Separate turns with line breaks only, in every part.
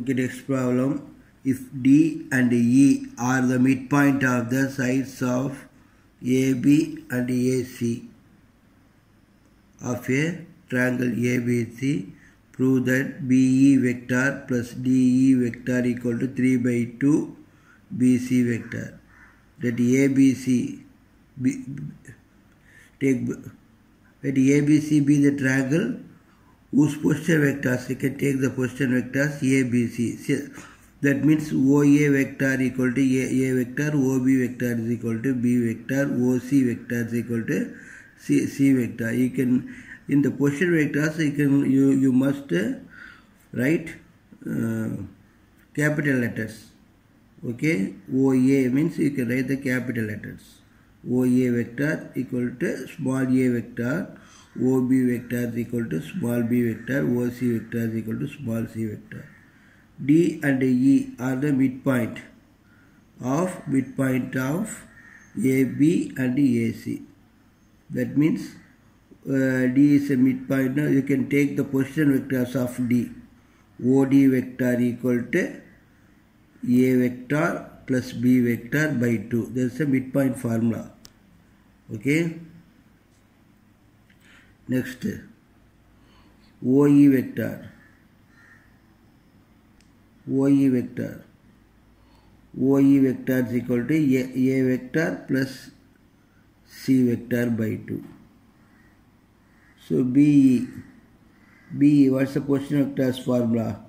Okay, next problem. If D and E are the midpoint of the sides of AB and AC of a triangle ABC, prove that BE vector plus DE vector equal to 3 by 2 BC vector. Let ABC let ABC be the triangle whose position vectors, you can take the position vectors ABC. That means OA vector equal to A vector, OB vector is equal to B vector, OC vector is equal to C vector. You can, in the position vectors, you must write capital letters. Okay, OA means you can write the capital letters. OA vector equal to small a vector, OB vector is equal to small b vector, OC vector is equal to small c vector. D and E are the midpoint of AB and AC. That means D is a midpoint. Now you can take the position vectors of D. OD vector equal to A vector plus B vector by 2. There is a midpoint formula. Okay. Next, OE vector. OE vector is equal to A vector plus C vector by 2. So BE, what's the position vectors formula?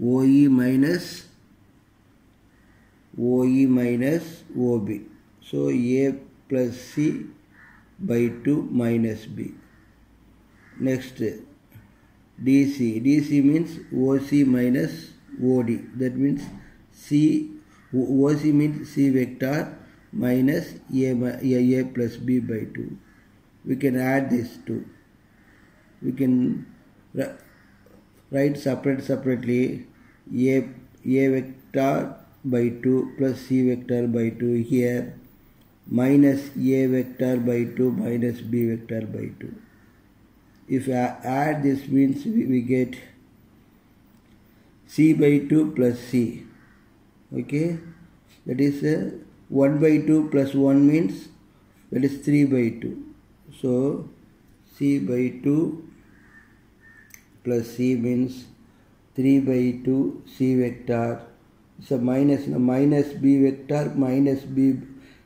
OE minus OB. So A plus C by 2 minus B. Next, DC means OC minus OD. That means OC means C vector minus A plus B by 2. We can add this 2. We can write separately A vector by 2 plus C vector by 2 here, minus A vector by 2 minus B vector by 2. If I add this means we get C by 2 plus C. Okay, that is 1 by 2 plus 1 means that is 3 by 2. So C by 2 plus C means 3 by 2 C vector. So minus B vector minus B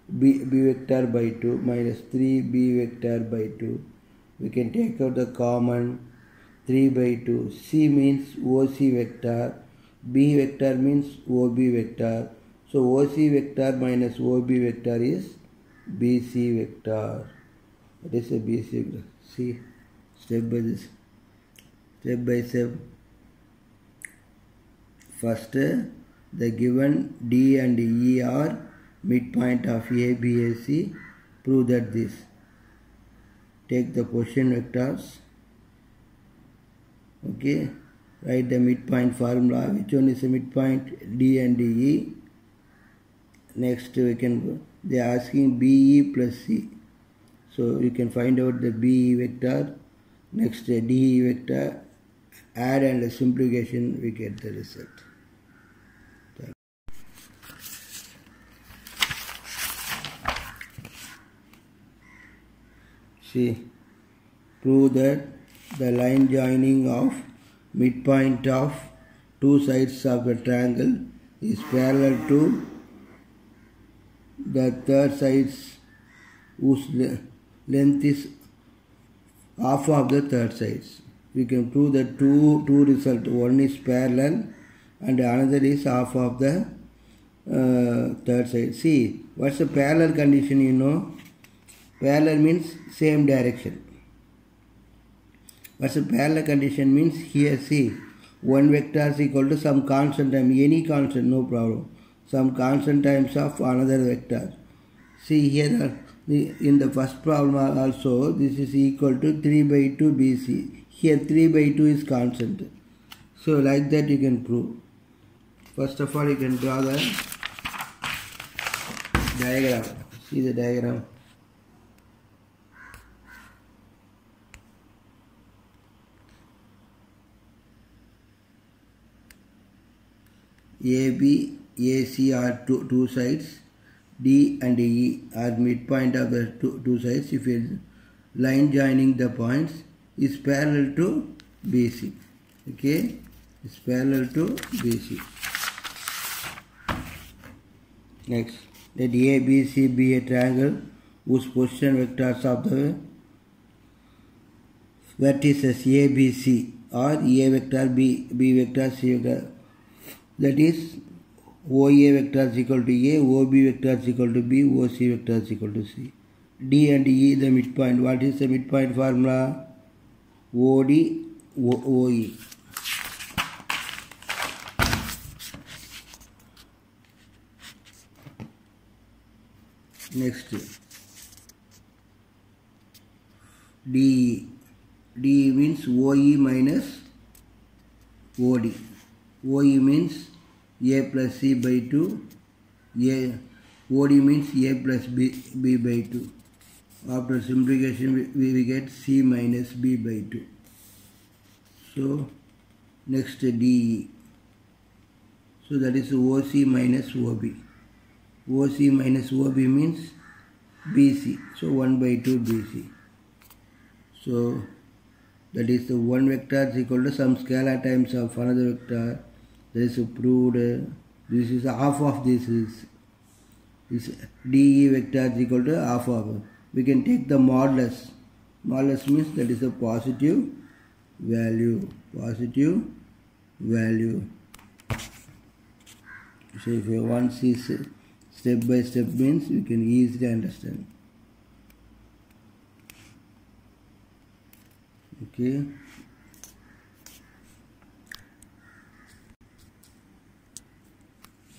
vector by 2 minus 3 B vector by 2. We can take out the common 3 by 2. C means OC vector. B vector means OB vector. So OC vector minus OB vector is BC vector. What is a BC vector? See, step by step. First, the given D and E are midpoint of ABAC. Prove that this. Take the position vectors. Okay, write the midpoint formula. Which one is the midpoint? D and E. Next we can go. They are asking BE plus C. So you can find out the BE vector. Next DE vector. Add and simplification, we get the result. See, prove that the line joining of midpoint of two sides of a triangle is parallel to the third sides whose length is half of the third sides. We can prove that two results. One is parallel and another is half of the third side. See, what's the parallel condition, you know? Parallel means same direction. What's the parallel condition means? Here see, one vector is equal to some constant time, any constant, no problem. Some constant times of another vector. See here in the first problem also, this is equal to 3 by 2 BC. Here 3 by 2 is constant. So like that you can prove. First of all you can draw the diagram. See the diagram. AB, AC are two sides, D and E are midpoint of the two sides. If a line joining the points is parallel to BC, okay, it's parallel to BC. Next, let ABC be a triangle whose position vectors of the vertices ABC are A vector, B vector, C vector. That is, OA vector is equal to A, OB vector is equal to B, OC vector is equal to C. D and E the midpoint. What is the midpoint formula? OD, OE. Next, DE. DE means OE minus OD. OE means A plus C by 2. OD means A plus B by 2. After simplification, we get C minus B by 2. So, next DE. So, that is OC minus OB. OC minus OB means BC. So, 1 by 2 BC. So, that is the one vector is equal to some scalar times of another vector. That is proved. This is half of this is DE vector is equal to half of. We can take the modulus. Modulus means that is a positive value. Positive value. So if you want to see step by step means we can easily understand. Okay.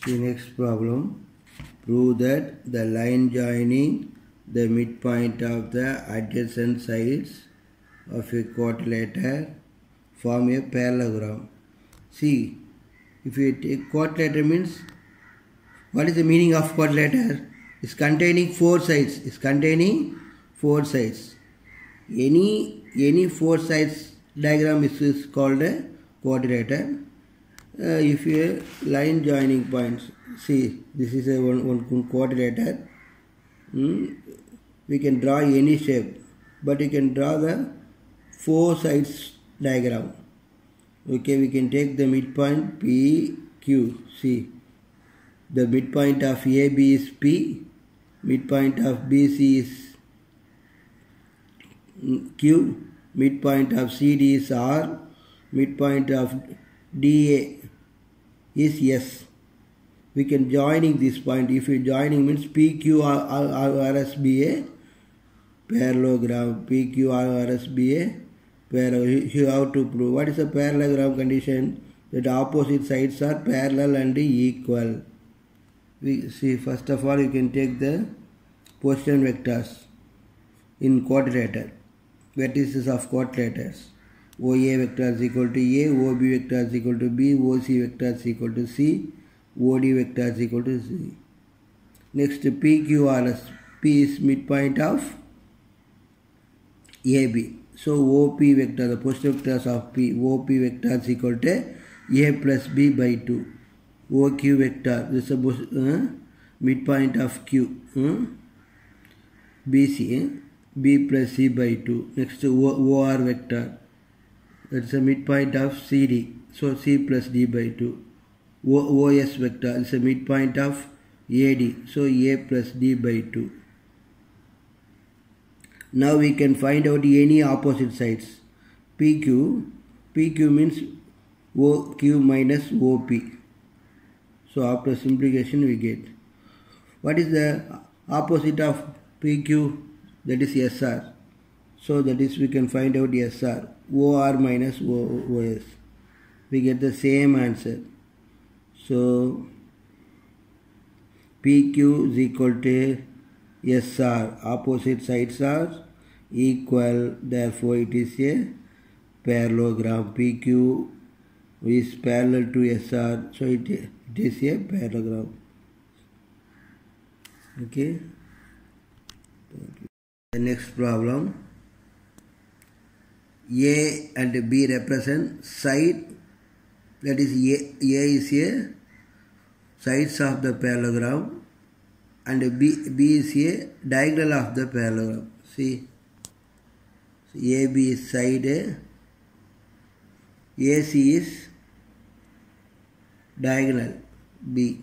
The next problem. Prove that the line joining the midpoint of the adjacent sides of a quadrilateral form a parallelogram. See, if you take quadrilateral means, what is the meaning of quadrilateral? It's containing four sides. It's containing four sides. Any four sides diagram is called a quadrilateral. If you line joining points, see, this is a one quadrilateral. We can draw any shape, but you can draw the four sides diagram. Okay, we can take the midpoint P, Q. See, the midpoint of AB is P, midpoint of BC is Q, midpoint of CD is R, midpoint of DA is S. We can joining this point. If you joining means PQRS parallelogram. PQRS parallelogram. You have to prove. What is a parallelogram condition? That opposite sides are parallel and equal. We see, first of all, you can take the position vectors in quadrilateral. Vertices of quadrilaterals. OA vector is equal to A, OB vector is equal to B, OC vector is equal to C, OD vector is equal to C. Next, PQRS. P is midpoint of AB. So, OP vector, the position vectors of P, OP vector is equal to A plus B by 2. OQ vector, this is midpoint of Q. BC, B plus C by 2. Next, OR vector. That's a midpoint of CD. So, C plus D by 2. OS vector is a midpoint of AD. So, A plus D by 2. Now, we can find out any opposite sides. PQ means OQ minus OP. So, after simplification, we get. What is the opposite of PQ? That is SR. So, that is we can find out SR. OR minus OS. We get the same answer. So, PQ is equal to SR. Opposite sides are equal. Therefore, it is a parallelogram. PQ is parallel to SR. So, it is a parallelogram. Okay. The next problem. A and B represent side, that is A is a sides of the parallelogram, and B is a diagonal of the parallelogram. See, AB is side, AC is diagonal B.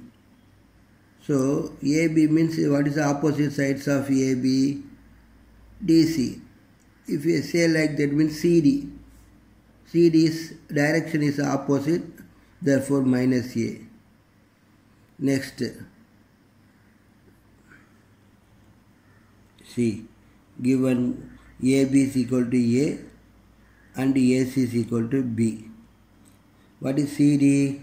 So AB means what is the opposite sides of AB? DC. If you say like that means CD. CD's direction is opposite, therefore minus A. Next, see, given AB is equal to A and AC is equal to B. What is CD?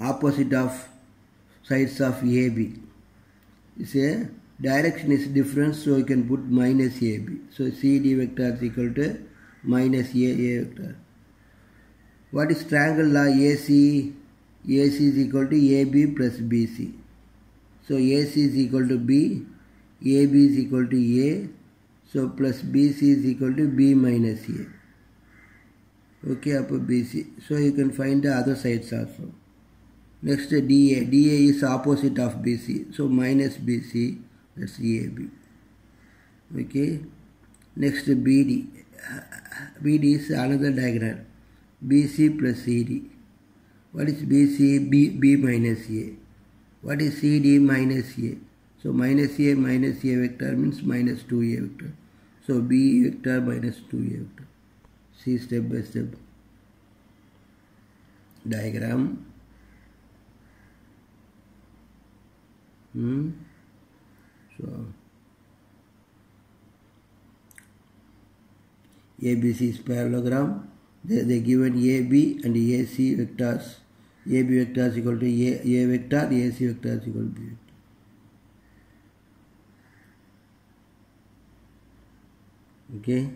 Opposite of sides of AB. It's a direction is different, so you can put minus AB. So CD vector is equal to minus A vector. What is triangle law? AC? AC is equal to AB plus BC. So AC is equal to B, AB is equal to A, so plus BC is equal to B minus A. Okay, up BC. So you can find the other sides also. Next, DA. DA is opposite of BC, so minus BC, that's AB. Okay. Next, BD. BD is another diagonal. BC plus CD. What is BC? B minus A. What is CD? Minus A. So minus A vector means minus 2A vector. So B vector minus 2A vector. See step by step diagram. So ABC is parallelogram. They given AB and AC vectors. AB vector is equal to A vector, AC vector is equal to B vector. Okay.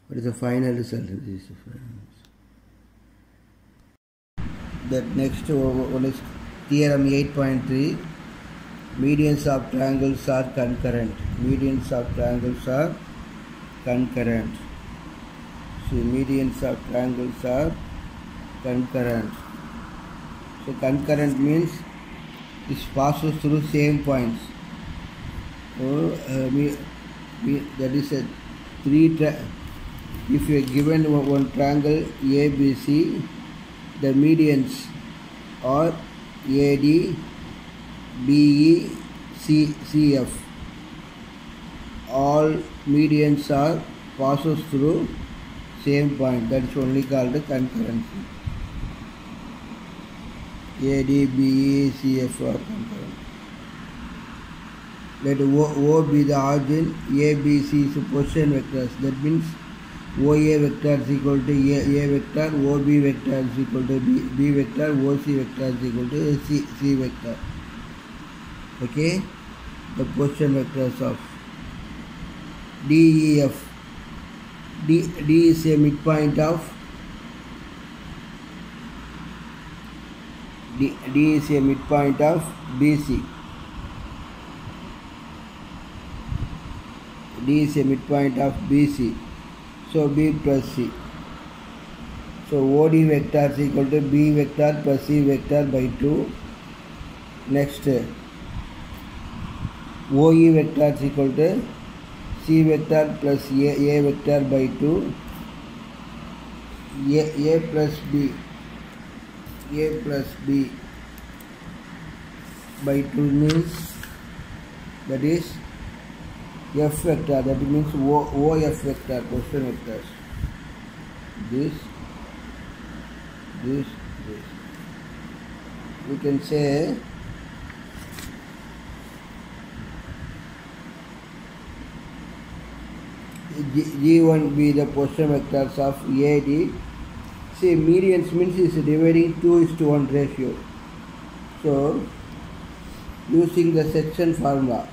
What is the final result? This is the final result. That next one is theorem 8.3. Medians of triangles are concurrent. Medians of triangles are concurrent. So medians of triangles are concurrent. So concurrent means it passes through same points. So that is a if you are given one triangle ABC, the medians are AD, BE, CF. All medians are passes through same point. That is only called the concurrency. AD, BE, CF are concurrent. Let O be the origin, A, B, C is position vectors. That means OA vector is equal to A vector, OB vector is equal to B vector, OC vector is equal to C vector. Okay, the position vectors of DEF. D is a midpoint of D is a midpoint of BC. D is a midpoint of BC. So B plus C. So OD vector is equal to B vector plus C vector by 2. Next, OE vector is equal to C vector plus A vector by 2. A plus B. A plus B by 2 means that is F vector, that means OF vector, position vectors. This. We can say G1 be the position vectors of AD. See, medians means is dividing 2:1 ratio. So, using the section formula,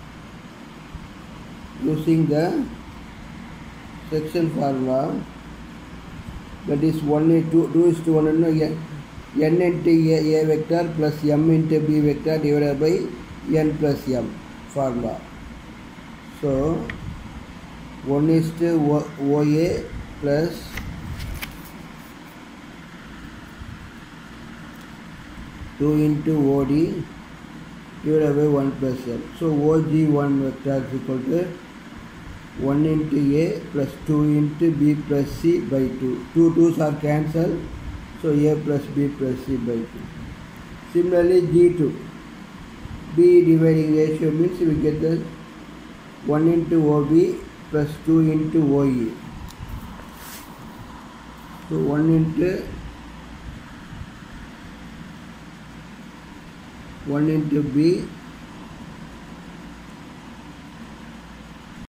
that is 2:1 n into A vector plus m into B vector divided by n plus m formula. So 1 is to OA plus two into OD divided by 1 plus M. So OG1 vector is equal to 1 into A plus 2 into B plus C by 2. 2 2's are cancelled. So A plus B plus C by 2. Similarly G2. B dividing ratio means we get the 1 into OB plus 2 into OE. So 1 into B